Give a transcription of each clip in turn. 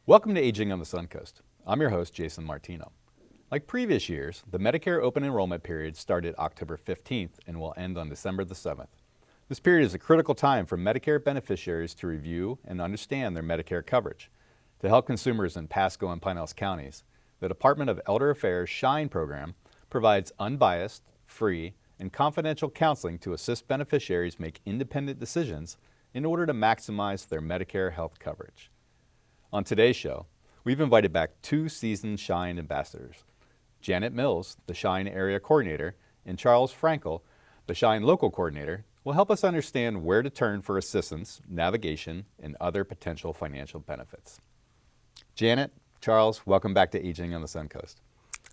Welcome to Aging on the Suncoast. I'm your host, Jason Martino. Like previous years, the Medicare open enrollment period started October 15th and will end on December the 7th. This period is a critical time for Medicare beneficiaries to review and understand their Medicare coverage. To help consumers in Pasco and Pinellas Counties, the Department of Elder Affairs SHINE program provides unbiased, free, and confidential counseling to assist beneficiaries make independent decisions in order to maximize their Medicare health coverage. On today's show, we've invited back two seasoned SHINE ambassadors, Janet Mills, the SHINE Area Coordinator, and Charles Frankel, the SHINE Local Coordinator, will help us understand where to turn for assistance, navigation, and other potential financial benefits. Janet, Charles, welcome back to Aging on the Suncoast.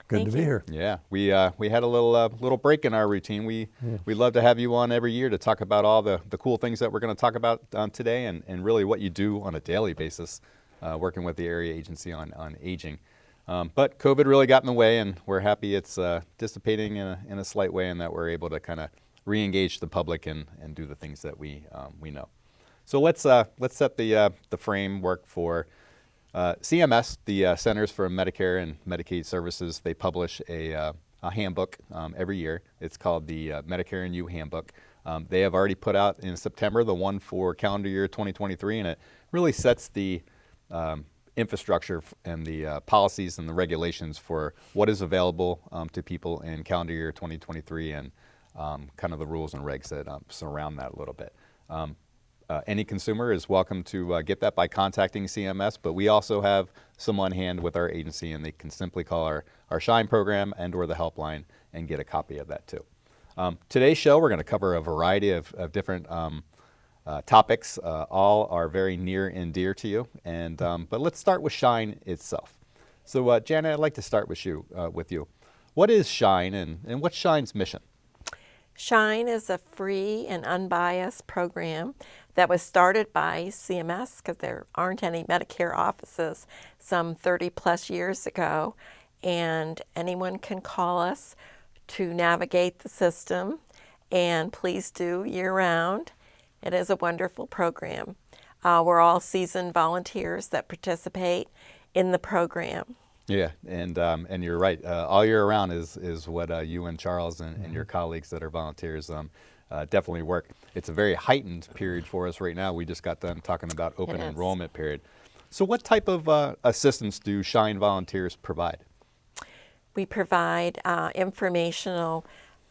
Good to be here. Yeah, we had a little break in our routine. We love to have you on every year to talk about all the cool things that we're going to talk about today and really what you do on a daily basis, working with the area agency on aging. But COVID really got in the way, and we're happy it's dissipating in a slight way, and that we're able to kind of re-engage the public and do the things that we know. So let's set the framework for CMS, the Centers for Medicare and Medicaid Services. They publish a handbook every year. It's called the Medicare and You Handbook. They have already put out in September the one for calendar year 2023, and it really sets the infrastructure and the policies and the regulations for what is available to people in calendar year 2023 and kind of the rules and regs that surround that a little bit. Any consumer is welcome to get that by contacting CMS, but we also have some on hand with our agency, and they can simply call our SHINE program and or the helpline and get a copy of that too. Today's show, we're going to cover a variety of different topics. All are very near and dear to you, and but let's start with SHINE itself. So Janet, I'd like to start with you. What is SHINE and what's SHINE's mission? SHINE is a free and unbiased program that was started by CMS because there aren't any Medicare offices some 30 plus years ago, and anyone can call us to navigate the system, and please do year-round. It is a wonderful program. We're all seasoned volunteers that participate in the program. Yeah, and you're right. All year round is what you and Charles and your colleagues that are volunteers definitely work. It's a very heightened period for us right now. We just got done talking about open enrollment period. So what type of assistance do SHINE volunteers provide? We provide information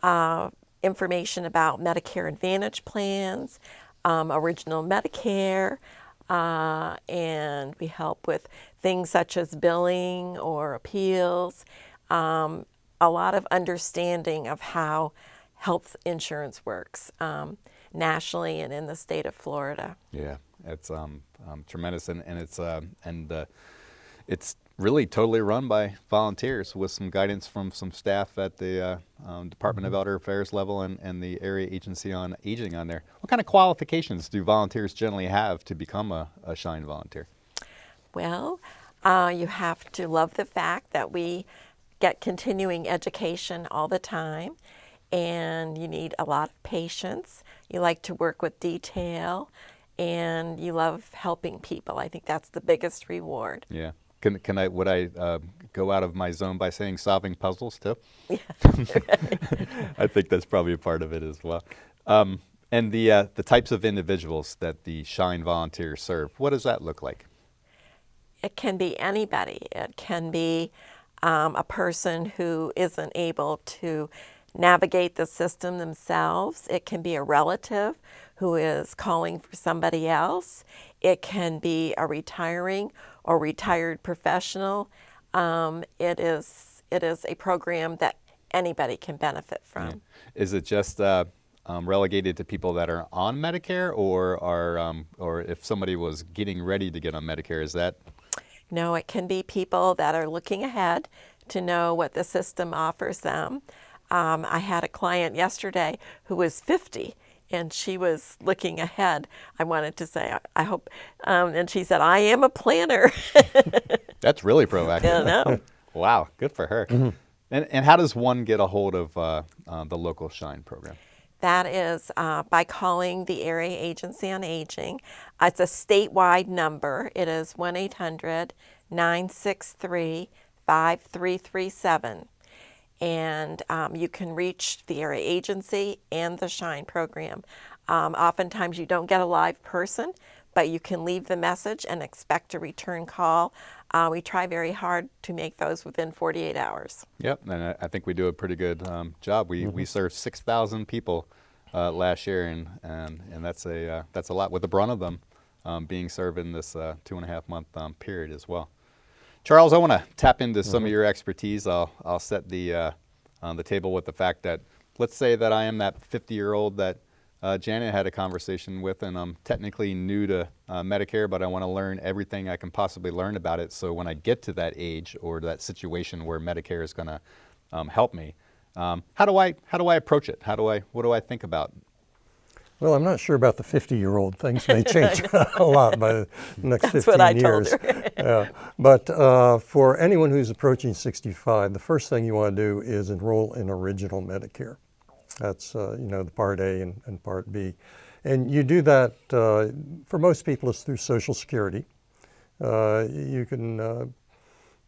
about Medicare Advantage plans, original Medicare, and we help with things such as billing or appeals, a lot of understanding of how health insurance works nationally and in the state of Florida. Yeah, it's tremendous, and it's really totally run by volunteers with some guidance from some staff at the Department of Elder Affairs level and the area agency on aging on there. What kind of qualifications do volunteers generally have to become a SHINE volunteer? Well, you have to love the fact that we get continuing education all the time, and you need a lot of patience. You like to work with detail, and you love helping people. I think that's the biggest reward. Yeah. Would I go out of my zone by saying solving puzzles too? Yeah. I think that's probably a part of it as well. And the types of individuals that the SHINE volunteers serve, what does that look like? It can be anybody. It can be a person who isn't able to navigate the system themselves. It can be a relative who is calling for somebody else. It can be a retiring or retired professional. It is a program that anybody can benefit from. Yeah. Is it just relegated to people that are on Medicare, or if somebody was getting ready to get on Medicare, is that? No, it can be people that are looking ahead to know what the system offers them. I had a client yesterday who was 50, and she was looking ahead. I wanted to say, I hope, and she said, I am a planner. That's really proactive. I know. Wow, good for her. Mm-hmm. And how does one get a hold of the local SHINE program? That is by calling the Area Agency on Aging. It's a statewide number. It is 1-800-963-5337. And you can reach the Area Agency and the SHINE program. Oftentimes you don't get a live person, but you can leave the message and expect a return call. We try very hard to make those within 48 hours. Yep, and I think we do a pretty good job. We served 6,000 people last year, and that's a lot, with the brunt of them being served in this 2.5-month period as well. Charles, I want to tap into some of your expertise. I'll set the table with the fact that, let's say that I am that 50-year-old that Janet had a conversation with, and I'm technically new to Medicare, but I want to learn everything I can possibly learn about it. So when I get to that age or that situation where Medicare is going to help me, how do I approach it? What do I think about? Well, I'm not sure about the 50-year-old. Things may change a lot by the next That's 15 what I years. told her. But for anyone who's approaching 65, the first thing you want to do is enroll in Original Medicare. That's the Part A and Part B. And you do that, for most people, it's through Social Security. You can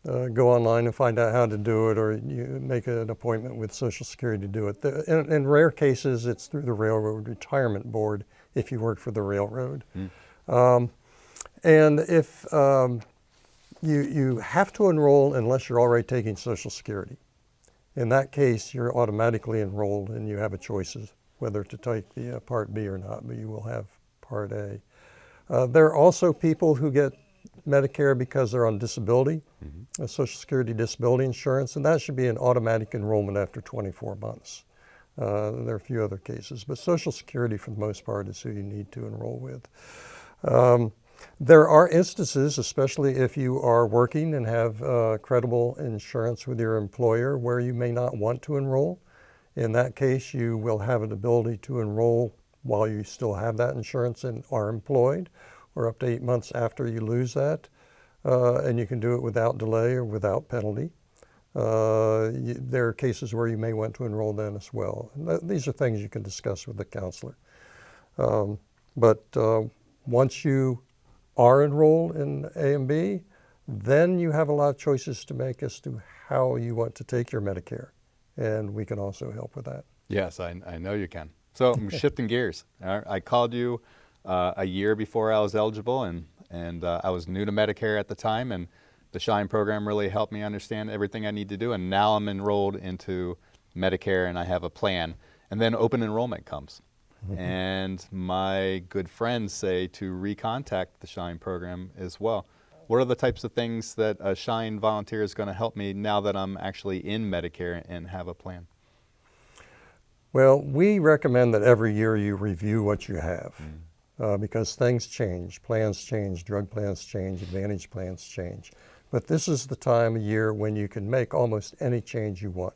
go online and find out how to do it, or you make an appointment with Social Security to do it. In rare cases, it's through the Railroad Retirement Board if you work for the railroad. And if you have to enroll unless you're already taking Social Security. In that case, you're automatically enrolled and you have a choice of whether to take the Part B or not, but you will have Part A. There are also people who get Medicare because they're on disability, Social Security disability insurance, and that should be an automatic enrollment after 24 months. There are a few other cases, but Social Security for the most part is who you need to enroll with. There are instances, especially if you are working and have credible insurance with your employer, where you may not want to enroll. In that case, you will have an ability to enroll while you still have that insurance and are employed, or up to 8 months after you lose that. And you can do it without delay or without penalty. There are cases where you may want to enroll then as well. These are things you can discuss with the counselor. But once you are enrolled in A and B, then you have a lot of choices to make as to how you want to take your Medicare. And we can also help with that. Yes, I know you can. So I'm shifting gears. I called you a year before I was eligible, and I was new to Medicare at the time, and the SHINE program really helped me understand everything I need to do, and now I'm enrolled into Medicare and I have a plan. And then open enrollment comes. And my good friends say to recontact the SHINE program as well. What are the types of things that a SHINE volunteer is going to help me now that I'm actually in Medicare and have a plan? Well, we recommend that every year you review what you have because things change, plans change, drug plans change, Advantage plans change. But this is the time of year when you can make almost any change you want.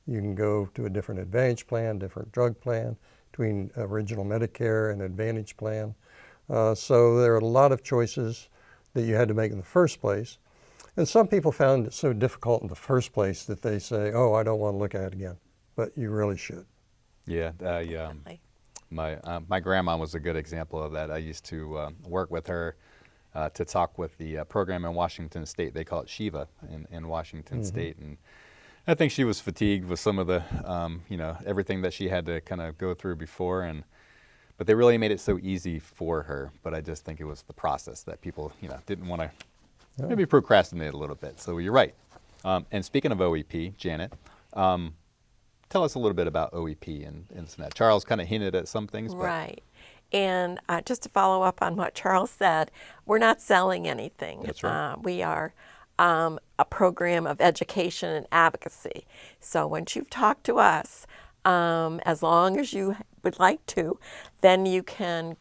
You can go to a different Advantage plan, different drug plan, between Original Medicare and Advantage plan. So there are a lot of choices that you had to make in the first place. And some people found it so difficult in the first place that they say, oh, I don't want to look at it again. But you really should. Yeah, my grandma was a good example of that. I used to work with her to talk with the program in Washington State. They call it Shiva in Washington State. And I think she was fatigued with some of the, everything that she had to kind of go through before. But they really made it so easy for her. But I just think it was the process that people, didn't want to maybe procrastinate a little bit. So you're right. And speaking of OEP, Janet, tell us a little bit about OEP and that. Charles kind of hinted at some things. But Right. And just to follow up on what Charles said, we're not selling anything. That's right. We are a program of education and advocacy. So once you've talked to us, as long as you would like to, then you can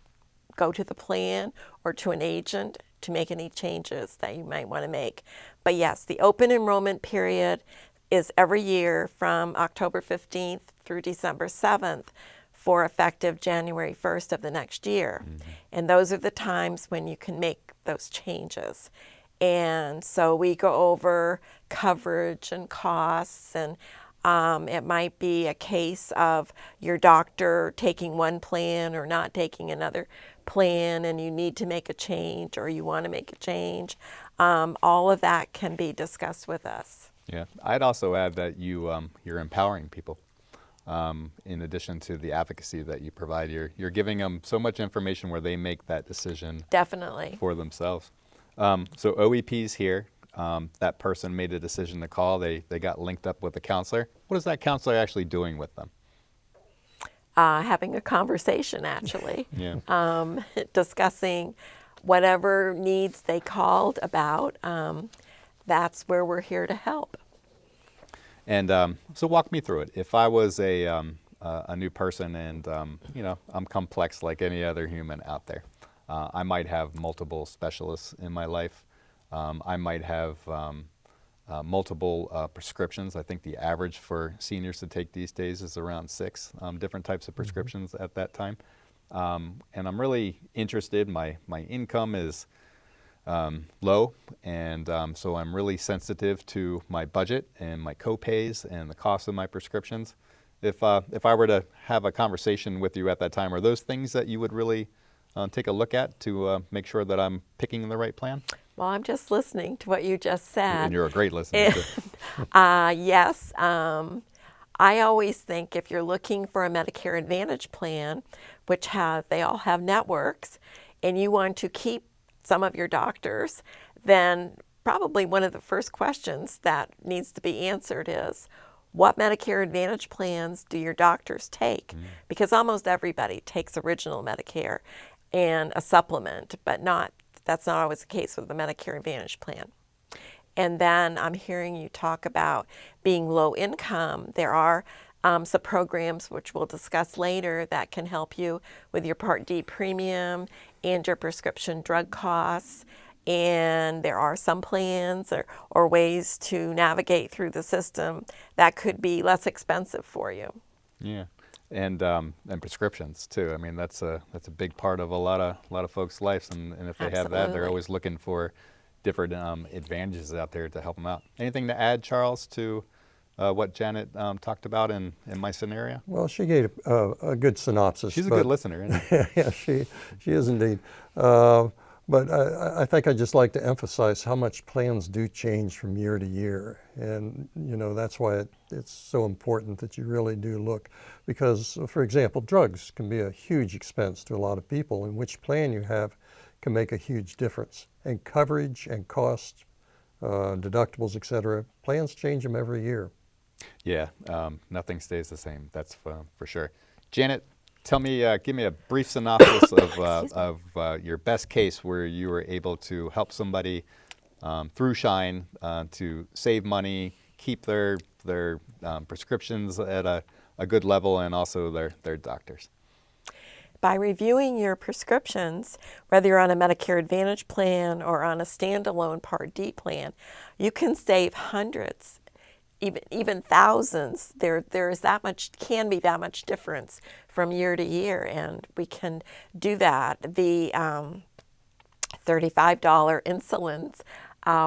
go to the plan or to an agent to make any changes that you might want to make. But yes, the open enrollment period is every year from October 15th through December 7th for effective January 1st of the next year. And those are the times when you can make those changes. And so we go over coverage and costs and It might be a case of your doctor taking one plan or not taking another plan, and you need to make a change or you want to make a change. All of that can be discussed with us. Yeah, I'd also add that you're empowering people. In addition to the advocacy that you provide, you're giving them so much information where they make that decision Definitely. for themselves. So OEP's here. That person made a decision to call. They got linked up with a counselor. What is that counselor actually doing with them? Having a conversation, actually. Yeah. Discussing whatever needs they called about. That's where we're here to help. And so walk me through it. If I was a new person and I'm complex like any other human out there, I might have multiple specialists in my life. I might have multiple prescriptions. I think the average for seniors to take these days is around 6 different types of prescriptions at that time. And I'm really interested. My income is low, and so I'm really sensitive to my budget and my co-pays and the cost of my prescriptions. If I were to have a conversation with you at that time, are those things that you would really take a look at to make sure that I'm picking the right plan? Well, I'm just listening to what you just said. And you're a great listener, too. Yes. I always think if you're looking for a Medicare Advantage plan, which they all have networks, and you want to keep some of your doctors, then probably one of the first questions that needs to be answered is, what Medicare Advantage plans do your doctors take? Because almost everybody takes original Medicare and a supplement, but that's not always the case with the Medicare Advantage plan. And then I'm hearing you talk about being low income. There are some programs, which we'll discuss later, that can help you with your Part D premium and your prescription drug costs. And there are some plans or ways to navigate through the system that could be less expensive for you. Yeah, and prescriptions too. I mean, that's a big part of a lot of folks' lives, and if they have that, they're Absolutely. always looking for different advantages out there to help them out. Anything to add, Charles, to what Janet talked about in my scenario? Well, she gave a good synopsis. She's a good listener, isn't she? Yeah, she is indeed. But I think I'd just like to emphasize how much plans do change from year to year. And, that's why it's so important that you really do look. Because, for example, drugs can be a huge expense to a lot of people, and which plan you have can make a huge difference. And coverage and cost, deductibles, et cetera, plans change them every year. Yeah, nothing stays the same. That's for sure. Janet, tell me, give me a brief synopsis of your best case where you were able to help somebody through Shine to save money, keep their prescriptions at a good level, and also their doctors. By reviewing your prescriptions, whether you're on a Medicare Advantage plan or on a standalone Part D plan, you can save hundreds, even thousands. There is can be that much difference from year to year, and we can do that. The $35 insulins,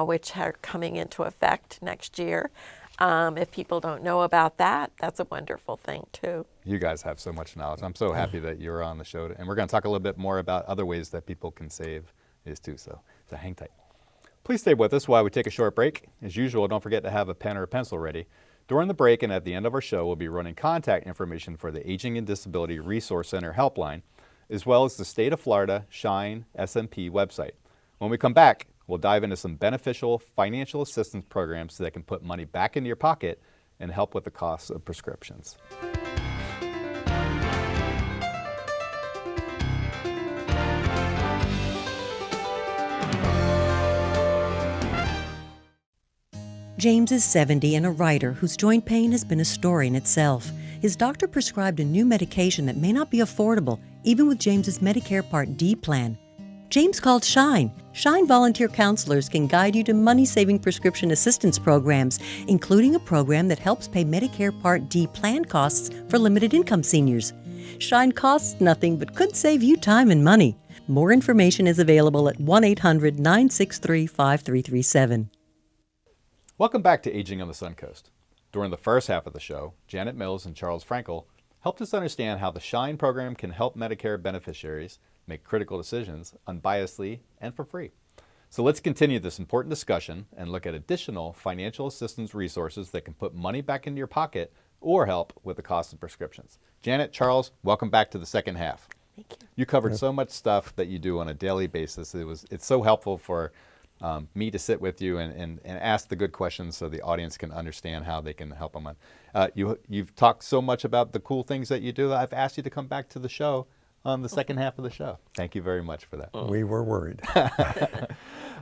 which are coming into effect next year. If people don't know about that, that's a wonderful thing too. You guys have so much knowledge. I'm so happy that you're on the show, and we're going to talk a little bit more about other ways that people can save too. So hang tight. Please stay with us while we take a short break. As usual, don't forget to have a pen or a pencil ready. During the break and at the end of our show, we'll be running contact information for the Aging and Disability Resource Center helpline, as well as the State of Florida Shine SMP website. When we come back, we'll dive into some beneficial financial assistance programs that can put money back into your pocket and help with the costs of prescriptions. James is 70 and a writer whose joint pain has been a story in itself. His doctor prescribed a new medication that may not be affordable, even with James's Medicare Part D plan. James called Shine. Shine volunteer counselors can guide you to money-saving prescription assistance programs, including a program that helps pay Medicare Part D plan costs for limited income seniors. Shine costs nothing but could save you time and money. More information is available at 1-800-963-5337. Welcome back to Aging on the Suncoast. During the first half of the show, Janet Mills and Charles Frankel helped us understand how the SHINE program can help Medicare beneficiaries make critical decisions unbiasedly and for free. So let's continue this important discussion and look at additional financial assistance resources that can put money back into your pocket or help with the cost of prescriptions. Janet, Charles, welcome back to the second half. Thank you. You covered so much stuff that you do on a daily basis. It's so helpful for me to sit with you and ask the good questions so the audience can understand how they can help them. You've talked so much about the cool things that you do. I've asked you to come back to the show on the second half of the show. Thank you very much for that. We were worried.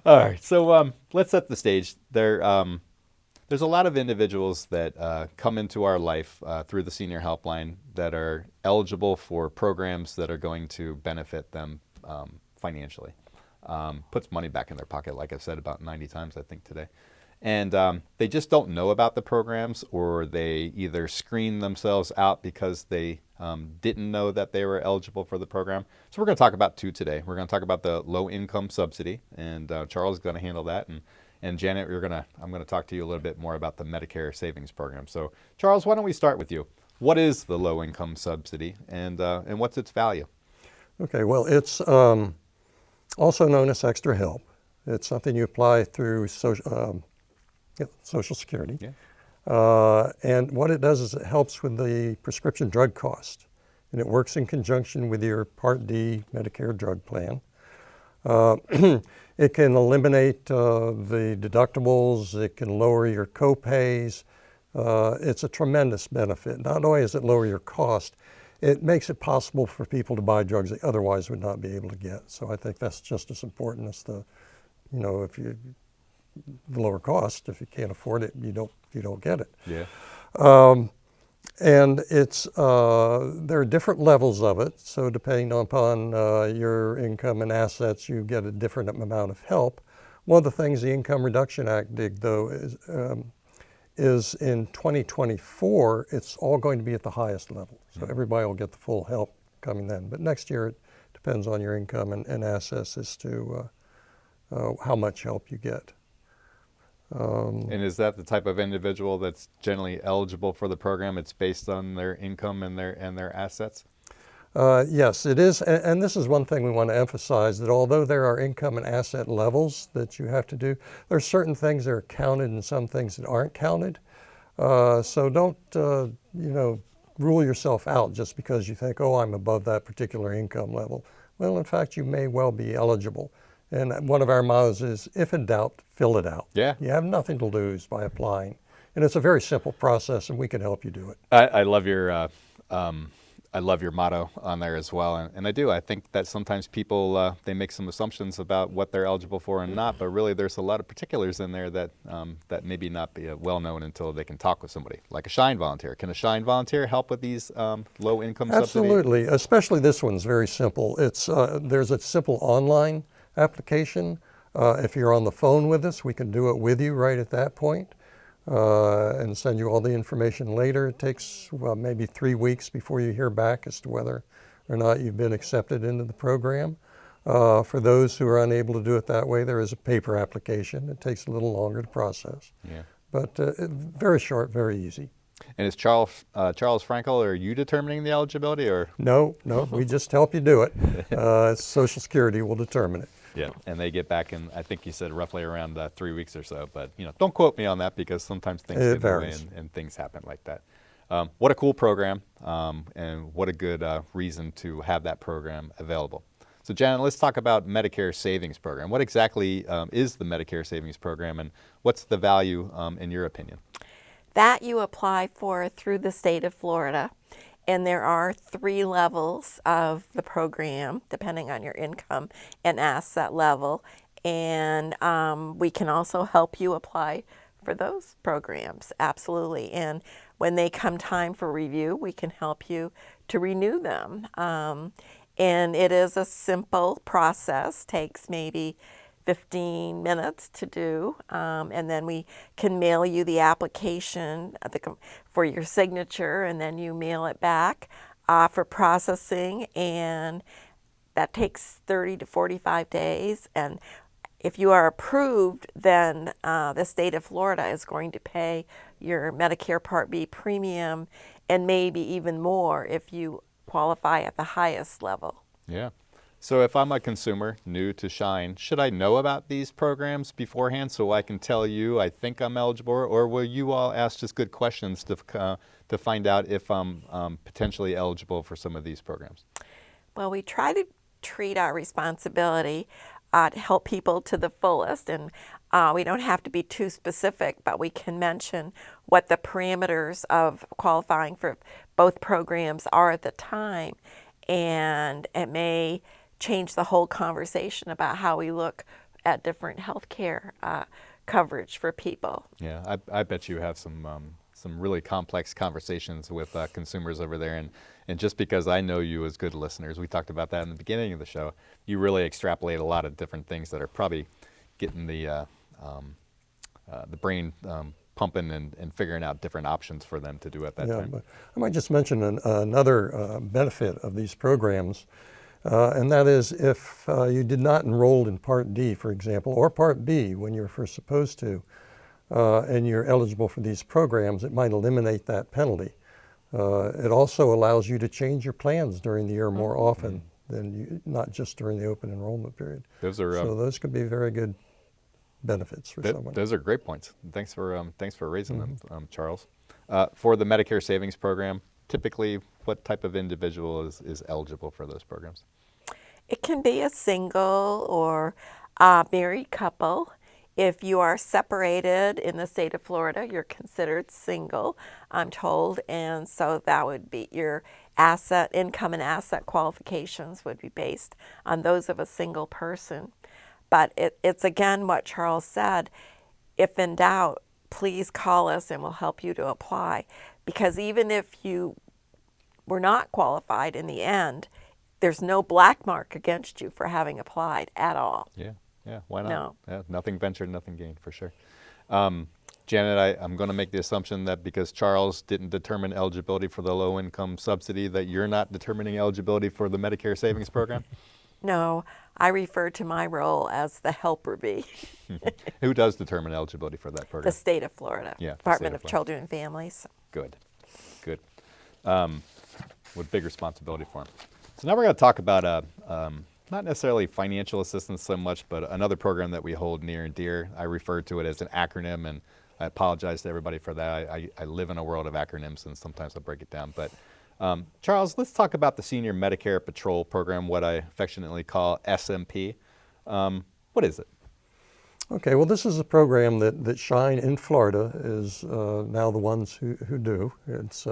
All right, so let's set the stage. There's a lot of individuals that come into our life through the Senior Helpline that are eligible for programs that are going to benefit them financially. Puts money back in their pocket, like I've said about 90 times, I think, today. And they just don't know about the programs, or they either screen themselves out because they didn't know that they were eligible for the program. So we're going to talk about two today. We're going to talk about the low-income subsidy, and Charles is going to handle that. And Janet, I'm going to talk to you a little bit more about the Medicare savings program. So Charles, why don't we start with you? What is the low-income subsidy, and what's its value? Okay, well, it's also known as extra help. It's something you apply through Social Security. Yeah. And what it does is it helps with the prescription drug cost. And it works in conjunction with your Part D Medicare drug plan. It can eliminate the deductibles. It can lower your co-pays. It's a tremendous benefit. Not only does it lower your cost, it makes it possible for people to buy drugs they otherwise would not be able to get. So I think that's just as important as the lower cost. If you can't afford it, you don't get it. Yeah. And it's there are different levels of it. So depending upon your income and assets, you get a different amount of help. One of the things the Income Reduction Act did, though, is in 2024, it's all going to be at the highest level. So everybody will get the full help coming then. But next year, it depends on your income and assets as to how much help you get. And is that the type of individual that's generally eligible for the program? It's based on their income and their assets? Yes, it is. And this is one thing we want to emphasize, that although there are income and asset levels that you have to do, there are certain things that are counted and some things that aren't counted. So don't, rule yourself out just because you think, oh, I'm above that particular income level. Well, in fact, you may well be eligible. And one of our mottos is, if in doubt, fill it out. Yeah. You have nothing to lose by applying. And it's a very simple process, and we can help you do it. I love your motto on there as well, and I do. I think that sometimes people they make some assumptions about what they're eligible for and not, but really there's a lot of particulars in there that maybe not be well known until they can talk with somebody, like a SHINE volunteer. Can a SHINE volunteer help with these low income subsidies? Absolutely, especially this one's very simple. It's there's a simple online application. If you're on the phone with us, we can do it with you right at that point. And send you all the information later. It takes maybe 3 weeks before you hear back as to whether or not you've been accepted into the program. For those who are unable to do it that way, there is a paper application. It takes a little longer to process. Yeah. But very short, very easy. And is Charles Frankel, are you determining the eligibility, or? No, we just help you do it. Social Security will determine it. Yeah, and they get back in, I think you said roughly around 3 weeks or so, but don't quote me on that because sometimes things get in the way and things happen like that. What a cool program, and what a good reason to have that program available. So Janet, let's talk about Medicare Savings Program. What exactly is the Medicare Savings Program, and what's the value in your opinion? That you apply for through the state of Florida. And there are 3 levels of the program, depending on your income and asset level. And we can also help you apply for those programs, absolutely. And when they come time for review, we can help you to renew them. And it is a simple process, takes maybe 15 minutes to do, and then we can mail you the application for your signature, and then you mail it back for processing, and that takes 30 to 45 days. And if you are approved, then the state of Florida is going to pay your Medicare Part B premium and maybe even more if you qualify at the highest level. Yeah. So if I'm a consumer new to Shine, should I know about these programs beforehand so I can tell you I think I'm eligible, or will you all ask just good questions to find out if I'm potentially eligible for some of these programs? Well, we try to treat our responsibility to help people to the fullest, and we don't have to be too specific, but we can mention what the parameters of qualifying for both programs are at the time, and it may change the whole conversation about how we look at different health care coverage for people. Yeah, I bet you have some really complex conversations with consumers over there, and just because I know you as good listeners, we talked about that in the beginning of the show, you really extrapolate a lot of different things that are probably getting the brain pumping and figuring out different options for them to do at that time. But I might just mention another benefit of these programs, and that is if you did not enroll in Part D, for example, or Part B when you were first supposed to, and you're eligible for these programs, it might eliminate that penalty. It also allows you to change your plans during the year more often than not just during the open enrollment period. Those are so those could be very good benefits for someone. Those are great points. Thanks for raising them, Charles. For the Medicare Savings Program, typically what type of individual is eligible for those programs? It can be a single or a married couple. If you are separated in the state of Florida, you're considered single, I'm told, and so that would be your income and asset qualifications would be based on those of a single person. But it's again what Charles said, if in doubt, please call us and we'll help you to apply. Because even if you were not qualified in the end, there's no black mark against you for having applied at all. Yeah, why not? No. Yeah, nothing ventured, nothing gained, for sure. Janet, I'm going to make the assumption that because Charles didn't determine eligibility for the low-income subsidy, that you're not determining eligibility for the Medicare Savings Program? No, I refer to my role as the helper bee. Who does determine eligibility for that program? The state of Florida, Yeah, Department state of of Children and Families. Good. With big responsibility for him. So now we're going to talk about not necessarily financial assistance so much, but another program that we hold near and dear. I refer to it as an acronym, and I apologize to everybody for that. I live in a world of acronyms, and sometimes I break it down. But Charles, let's talk about the Senior Medicare Patrol Program, what I affectionately call SMP. What is it? Okay, well, this is a program that Shine in Florida is now the ones who do. It's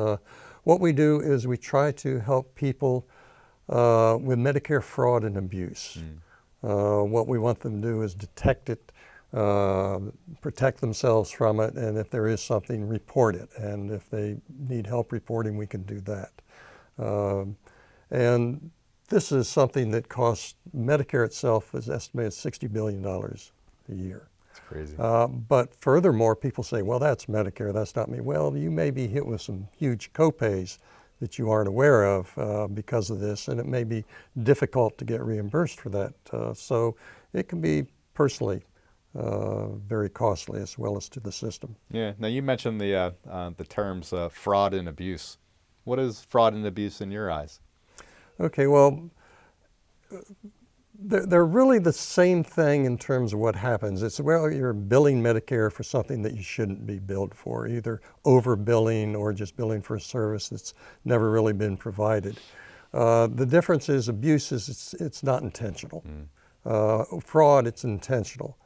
what we do is we try to help people with Medicare fraud and abuse. What we want them to do is detect it, protect themselves from it, and if there is something, report it. And if they need help reporting, we can do that. And this is something that costs, Medicare itself is estimated $60 billion a year. It's crazy. But furthermore, people say, well, that's Medicare, that's not me. Well, you may be hit with some huge copays that you aren't aware of because of this, and it may be difficult to get reimbursed for that. So it can be personally very costly as well as to the system. Yeah. Now you mentioned the terms fraud and abuse. What is fraud and abuse in your eyes? Okay, well, they're really the same thing in terms of what happens. It's, well, you're billing Medicare for something that you shouldn't be billed for, either overbilling or just billing for a service that's never really been provided. The difference is abuse is it's not intentional. Fraud, it's intentional.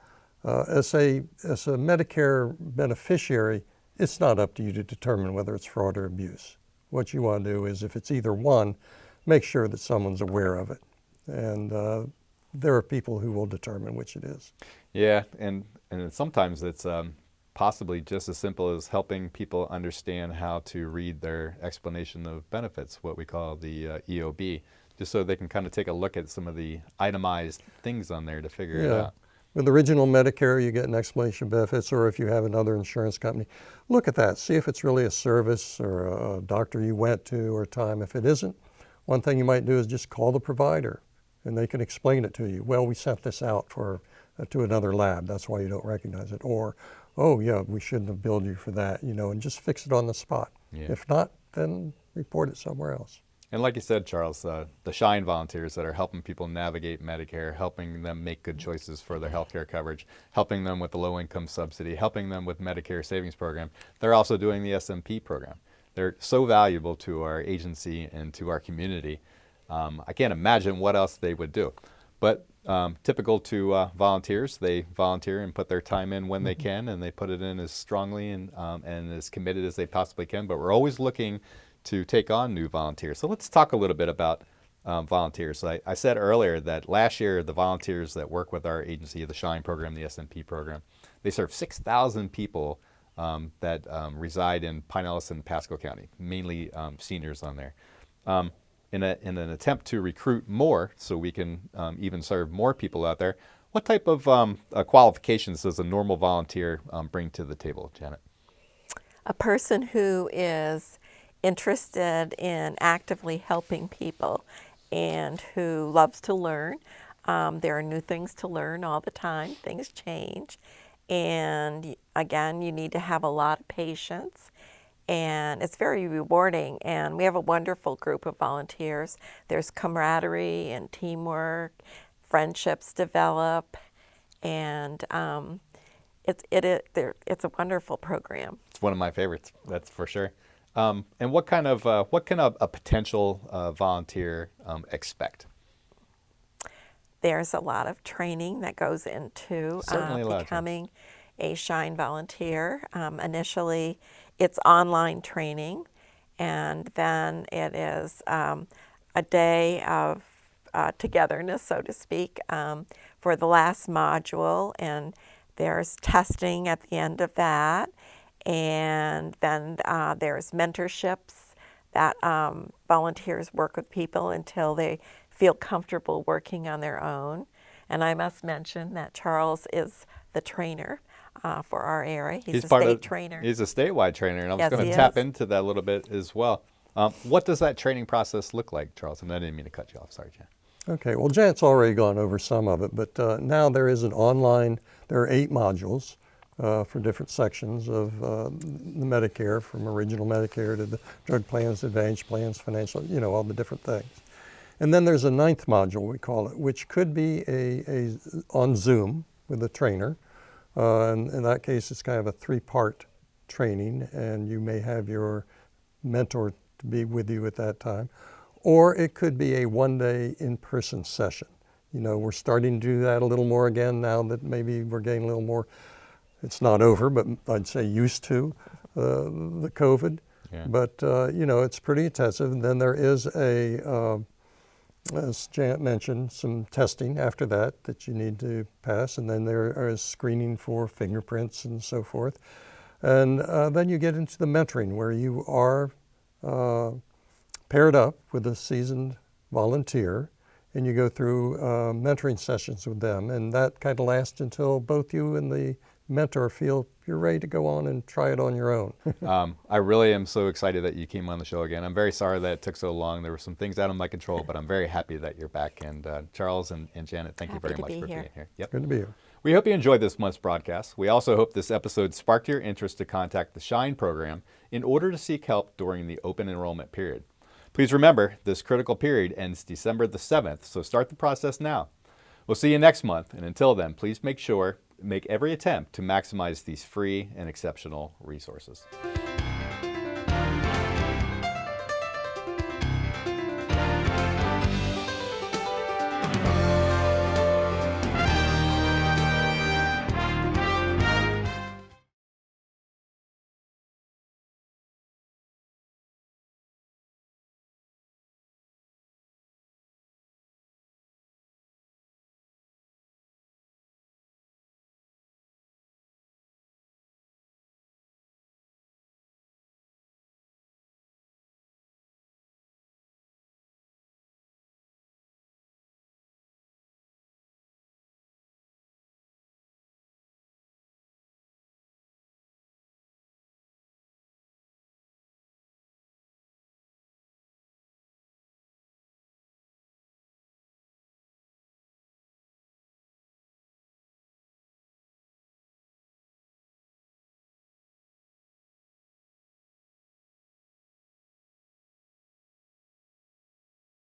As a Medicare beneficiary, it's not up to you to determine whether it's fraud or abuse. What you want to do is, if it's either one, make sure that someone's aware of it. And there are people who will determine which it is. Yeah, and sometimes it's possibly just as simple as helping people understand how to read their explanation of benefits, what we call the EOB, just so they can kind of take a look at some of the itemized things on there to figure it out. With original Medicare, you get an explanation of benefits, or if you have another insurance company, look at that. See if it's really a service or a doctor you went to or time. If it isn't, one thing you might do is just call the provider, and they can explain it to you. Well, we sent this out for to another lab. That's why you don't recognize it. Or, oh yeah, we shouldn't have billed you for that, and just fix it on the spot. Yeah. If not, then report it somewhere else. And like you said, Charles, the SHINE volunteers that are helping people navigate Medicare, helping them make good choices for their health care coverage, helping them with the low-income subsidy, helping them with Medicare savings program, they're also doing the SMP program. They're so valuable to our agency and to our community. I can't imagine what else they would do. But typical to volunteers, they volunteer and put their time in when they can, and they put it in as strongly and as committed as they possibly can. But we're always looking to take on new volunteers. So let's talk a little bit about volunteers. I said earlier that last year, the volunteers that work with our agency, the SHINE program, the SMP program, they serve 6,000 people that reside in Pinellas and Pasco County, mainly seniors on there. In an attempt to recruit more so we can even serve more people out there, what type of qualifications does a normal volunteer bring to the table, Janet? A person who is interested in actively helping people and who loves to learn. There are new things to learn all the time. Things change. And again, you need to have a lot of patience. And it's very rewarding. And we have a wonderful group of volunteers. There's camaraderie and teamwork, friendships develop, and it's a wonderful program. It's one of my favorites, that's for sure. And what can a potential volunteer expect? There's a lot of training that goes into becoming a SHINE volunteer. Initially, it's online training, and then it is a day of togetherness, so to speak, for the last module, and there's testing at the end of that. And then there's mentorships that volunteers work with people until they feel comfortable working on their own. And I must mention that Charles is the trainer for our area. He's a state trainer. He's a statewide trainer, and I was Yes, going he to tap is. into that a little bit as well. What does that training process look like, Charles? And I didn't mean to cut you off. Sorry, Jan. Okay, well, Janet's already gone over some of it, but now there is an online, there are 8 modules for different sections of the Medicare, from original Medicare to the drug plans, advantage plans, financial, all the different things. And then there's a 9th module, we call it, which could be on Zoom with a trainer. And in that case, it's kind of a 3-part training, and you may have your mentor to be with you at that time. Or it could be a 1-day in-person session. We're starting to do that a little more again now that maybe we're getting a little more, it's not over, but I'd say used to the COVID. Yeah. But, it's pretty intensive. And then there is as Janet mentioned, some testing after that you need to pass. And then there is screening for fingerprints and so forth. And then you get into the mentoring, where you are paired up with a seasoned volunteer, and you go through mentoring sessions with them. And that kind of lasts until both you and the mentor feel you're ready to go on and try it on your own. I really am so excited that you came on the show again. I'm very sorry that it took so long. There were some things out of my control, but I'm very happy that you're back. And Charles and Janet, thank you very much for being here. Yep. Good to be here. We hope you enjoyed this month's broadcast. We also hope this episode sparked your interest to contact the SHINE program in order to seek help during the open enrollment period. Please remember, this critical period ends December the 7th, so start the process now. We'll see you next month, and until then, please make every attempt to maximize these free and exceptional resources.